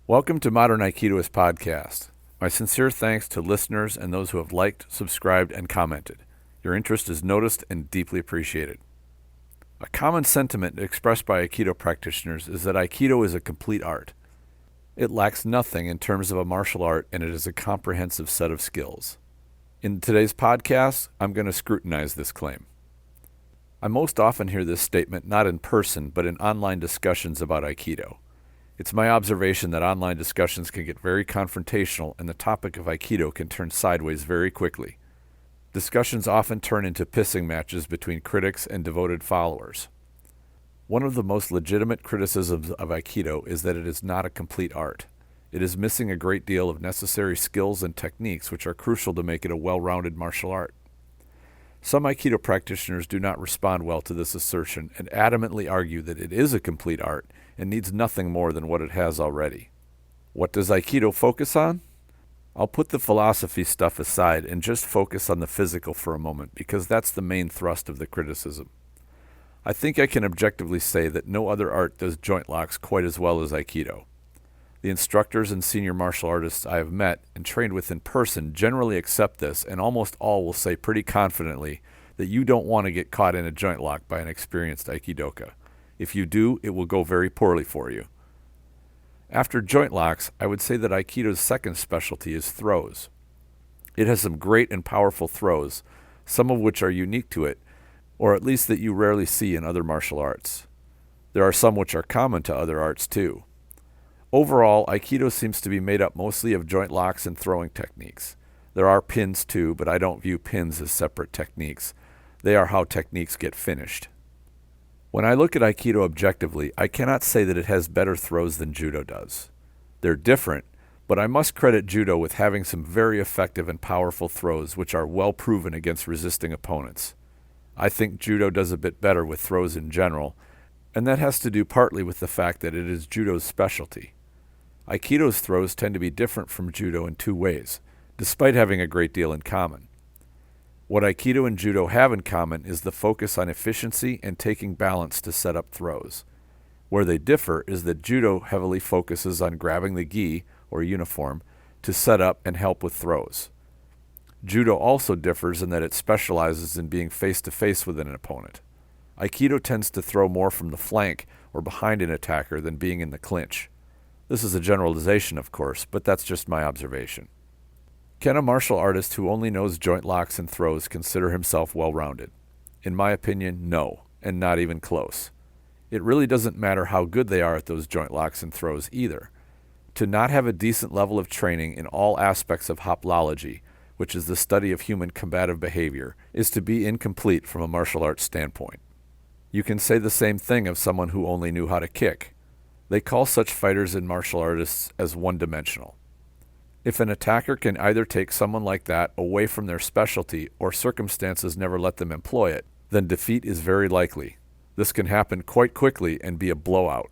Welcome to Modern Aikidoist Podcast. My sincere thanks to listeners and those who have liked, subscribed, and commented. Your interest is noticed and deeply appreciated. A common sentiment expressed by Aikido practitioners is that Aikido is a complete art. It lacks nothing in terms of a martial art, and it is a comprehensive set of skills. In today's podcast, I'm going to scrutinize this claim. I most often hear this statement not in person, but in online discussions about Aikido. It's my observation that online discussions can get very confrontational and the topic of Aikido can turn sideways very quickly. Discussions often turn into pissing matches between critics and devoted followers. One of the most legitimate criticisms of Aikido is that it is not a complete art. It is missing a great deal of necessary skills and techniques which are crucial to make it a well-rounded martial art. Some Aikido practitioners do not respond well to this assertion and adamantly argue that it is a complete art and needs nothing more than what it has already. What does Aikido focus on? I'll put the philosophy stuff aside and just focus on the physical for a moment because that's the main thrust of the criticism. I think I can objectively say that no other art does joint locks quite as well as Aikido. The instructors and senior martial artists I have met and trained with in person generally accept this, and almost all will say pretty confidently that you don't want to get caught in a joint lock by an experienced Aikidoka. If you do, it will go very poorly for you. After joint locks, I would say that Aikido's second specialty is throws. It has some great and powerful throws, some of which are unique to it, or at least that you rarely see in other martial arts. There are some which are common to other arts too. Overall, Aikido seems to be made up mostly of joint locks and throwing techniques. There are pins too, but I don't view pins as separate techniques. They are how techniques get finished. When I look at Aikido objectively, I cannot say that it has better throws than Judo does. They're different, but I must credit Judo with having some very effective and powerful throws which are well proven against resisting opponents. I think Judo does a bit better with throws in general, and that has to do partly with the fact that it is Judo's specialty. Aikido's throws tend to be different from Judo in two ways, despite having a great deal in common. What Aikido and Judo have in common is the focus on efficiency and taking balance to set up throws. Where they differ is that Judo heavily focuses on grabbing the gi, or uniform, to set up and help with throws. Judo also differs in that it specializes in being face-to-face with an opponent. Aikido tends to throw more from the flank or behind an attacker than being in the clinch. This is a generalization, of course, but that's just my observation. Can a martial artist who only knows joint locks and throws consider himself well-rounded? In my opinion, no, and not even close. It really doesn't matter how good they are at those joint locks and throws either. To not have a decent level of training in all aspects of hoplology, which is the study of human combative behavior, is to be incomplete from a martial arts standpoint. You can say the same thing of someone who only knew how to kick. They call such fighters and martial artists as one-dimensional. If an attacker can either take someone like that away from their specialty or circumstances never let them employ it, then defeat is very likely. This can happen quite quickly and be a blowout.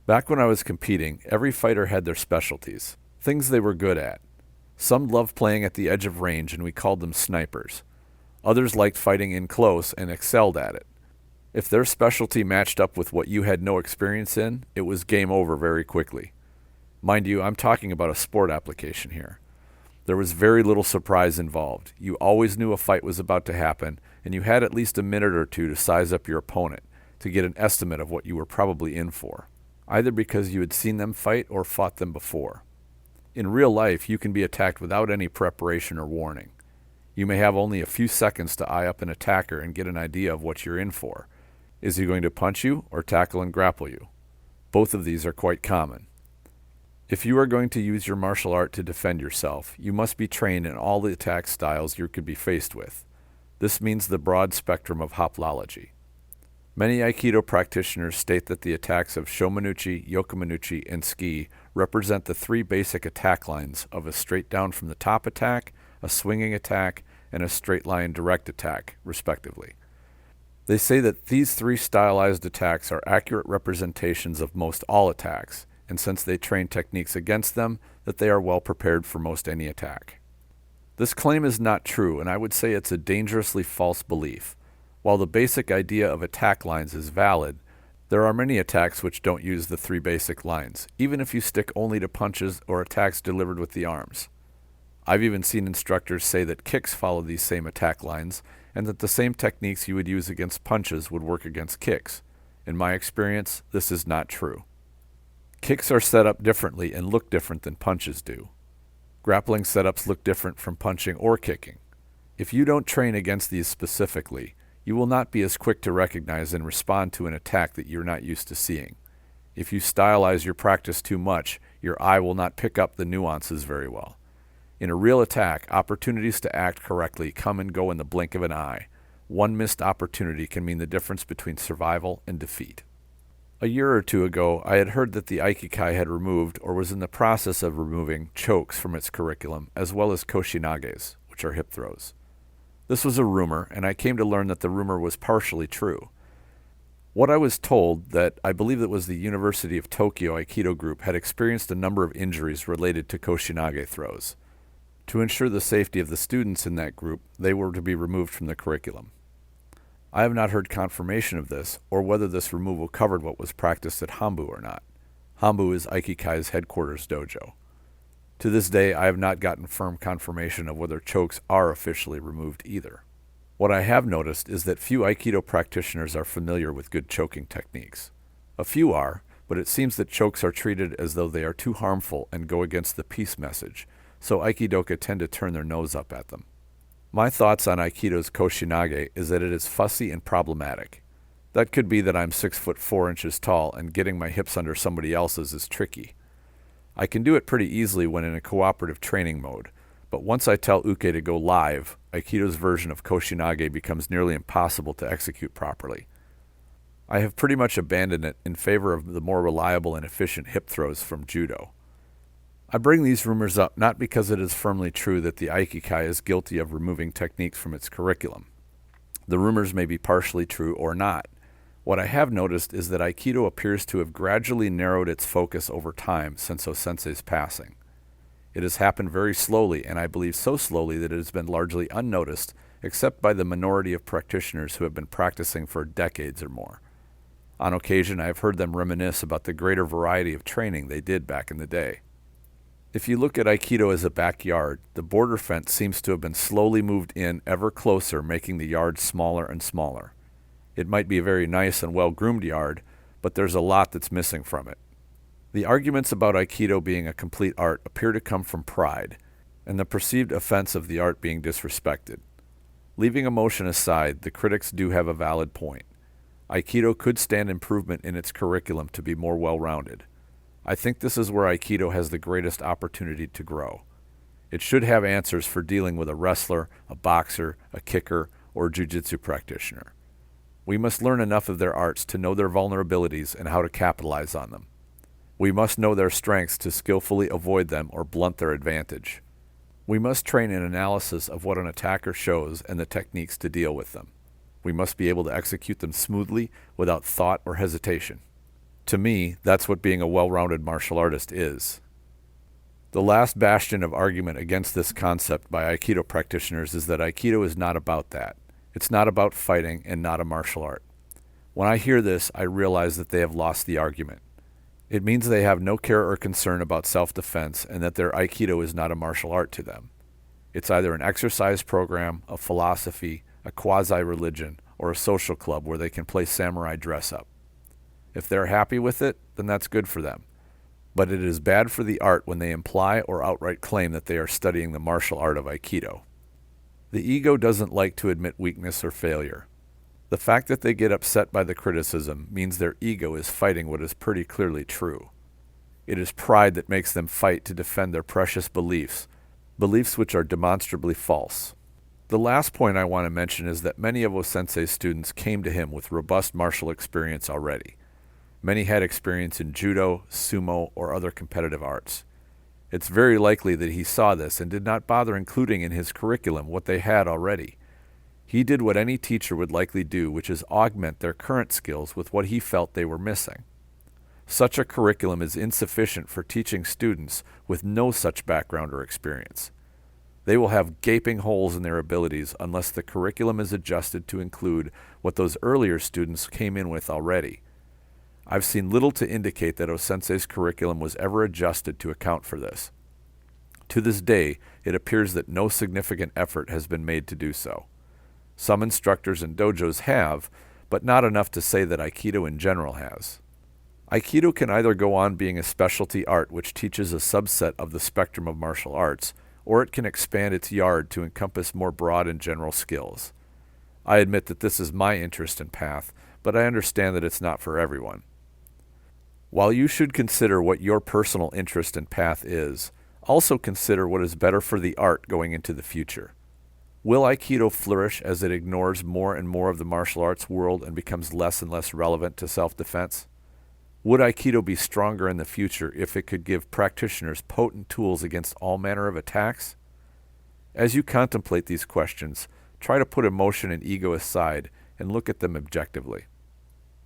Back when I was competing, every fighter had their specialties, things they were good at. Some loved playing at the edge of range and we called them snipers. Others liked fighting in close and excelled at it. If their specialty matched up with what you had no experience in, it was game over very quickly. Mind you, I'm talking about a sport application here. There was very little surprise involved. You always knew a fight was about to happen, and you had at least a minute or two to size up your opponent, to get an estimate of what you were probably in for, either because you had seen them fight or fought them before. In real life, you can be attacked without any preparation or warning. You may have only a few seconds to eye up an attacker and get an idea of what you're in for. Is he going to punch you or tackle and grapple you? Both of these are quite common. If you are going to use your martial art to defend yourself, you must be trained in all the attack styles you could be faced with. This means the broad spectrum of hoplology. Many Aikido practitioners state that the attacks of Shomanuchi, Yokomanuchi, and Ski represent the three basic attack lines of a straight down from the top attack, a swinging attack, and a straight line direct attack, respectively. They say that these three stylized attacks are accurate representations of most all attacks, and since they train techniques against them, that they are well prepared for most any attack. This claim is not true, and I would say it's a dangerously false belief. While the basic idea of attack lines is valid, There are many attacks which don't use the three basic lines, even if you stick only to punches or attacks delivered with the arms. I've even seen instructors say that kicks follow these same attack lines, and that the same techniques you would use against punches would work against kicks. In my experience, this is not true. Kicks are set up differently and look different than punches do. Grappling setups look different from punching or kicking. If you don't train against these specifically, you will not be as quick to recognize and respond to an attack that you're not used to seeing. If you stylize your practice too much, your eye will not pick up the nuances very well. In a real attack, opportunities to act correctly come and go in the blink of an eye. One missed opportunity can mean the difference between survival and defeat. A year or two ago, I had heard that the Aikikai had removed, or was in the process of removing, chokes from its curriculum, as well as koshinages, which are hip throws. This was a rumor, and I came to learn that the rumor was partially true. What I was told, that I believe it was the University of Tokyo Aikido group, had experienced a number of injuries related to koshinage throws. To ensure the safety of the students in that group, they were to be removed from the curriculum. I have not heard confirmation of this, or whether this removal covered what was practiced at Hambu or not. Hambu is Aikikai's headquarters dojo. To this day, I have not gotten firm confirmation of whether chokes are officially removed either. What I have noticed is that few Aikido practitioners are familiar with good choking techniques. A few are, but it seems that chokes are treated as though they are too harmful and go against the peace message, so Aikidoka tend to turn their nose up at them. My thoughts on Aikido's koshinage is that it is fussy and problematic. That could be that I'm 6'4" tall and getting my hips under somebody else's is tricky. I can do it pretty easily when in a cooperative training mode, but once I tell Uke to go live, Aikido's version of koshinage becomes nearly impossible to execute properly. I have pretty much abandoned it in favor of the more reliable and efficient hip throws from judo. I bring these rumors up not because it is firmly true that the Aikikai is guilty of removing techniques from its curriculum. The rumors may be partially true or not. What I have noticed is that Aikido appears to have gradually narrowed its focus over time since O-sensei's passing. It has happened very slowly, and I believe so slowly that it has been largely unnoticed, except by the minority of practitioners who have been practicing for decades or more. On occasion, I have heard them reminisce about the greater variety of training they did back in the day. If you look at Aikido as a backyard, the border fence seems to have been slowly moved in ever closer, making the yard smaller and smaller. It might be a very nice and well-groomed yard, but there's a lot that's missing from it. The arguments about Aikido being a complete art appear to come from pride, and the perceived offense of the art being disrespected. Leaving emotion aside, the critics do have a valid point. Aikido could stand improvement in its curriculum to be more well-rounded. I think this is where Aikido has the greatest opportunity to grow. It should have answers for dealing with a wrestler, a boxer, a kicker, or a jiu-jitsu practitioner. We must learn enough of their arts to know their vulnerabilities and how to capitalize on them. We must know their strengths to skillfully avoid them or blunt their advantage. We must train an analysis of what an attacker shows and the techniques to deal with them. We must be able to execute them smoothly without thought or hesitation. To me, that's what being a well-rounded martial artist is. The last bastion of argument against this concept by Aikido practitioners is that Aikido is not about that. It's not about fighting and not a martial art. When I hear this, I realize that they have lost the argument. It means they have no care or concern about self-defense and that their Aikido is not a martial art to them. It's either an exercise program, a philosophy, a quasi-religion, or a social club where they can play samurai dress-up. If they're happy with it, then that's good for them. But it is bad for the art when they imply or outright claim that they are studying the martial art of Aikido. The ego doesn't like to admit weakness or failure. The fact that they get upset by the criticism means their ego is fighting what is pretty clearly true. It is pride that makes them fight to defend their precious beliefs, beliefs which are demonstrably false. The last point I want to mention is that many of O-sensei's students came to him with robust martial experience already. Many had experience in judo, sumo, or other competitive arts. It's very likely that he saw this and did not bother including in his curriculum what they had already. He did what any teacher would likely do, which is augment their current skills with what he felt they were missing. Such a curriculum is insufficient for teaching students with no such background or experience. They will have gaping holes in their abilities unless the curriculum is adjusted to include what those earlier students came in with already. I've seen little to indicate that O-sensei's curriculum was ever adjusted to account for this. To this day, it appears that no significant effort has been made to do so. Some instructors and dojos have, but not enough to say that Aikido in general has. Aikido can either go on being a specialty art which teaches a subset of the spectrum of martial arts, or it can expand its yard to encompass more broad and general skills. I admit that this is my interest and path, but I understand that it's not for everyone. While you should consider what your personal interest and path is, also consider what is better for the art going into the future. Will Aikido flourish as it ignores more and more of the martial arts world and becomes less and less relevant to self-defense? Would Aikido be stronger in the future if it could give practitioners potent tools against all manner of attacks? As you contemplate these questions, try to put emotion and ego aside and look at them objectively.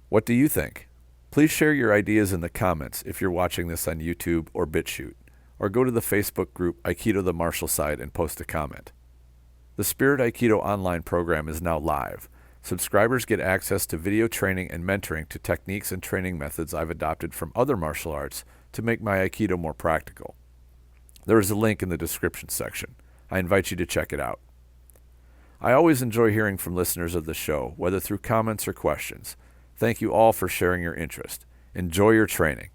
What do you think? Please share your ideas in the comments if you're watching this on YouTube or BitChute, or go to the Facebook group Aikido the Martial Side and post a comment. The Spirit Aikido Online program is now live. Subscribers get access to video training and mentoring to techniques and training methods I've adopted from other martial arts to make my Aikido more practical. There is a link in the description section. I invite you to check it out. I always enjoy hearing from listeners of the show, whether through comments or questions. Thank you all for sharing your interest. Enjoy your training.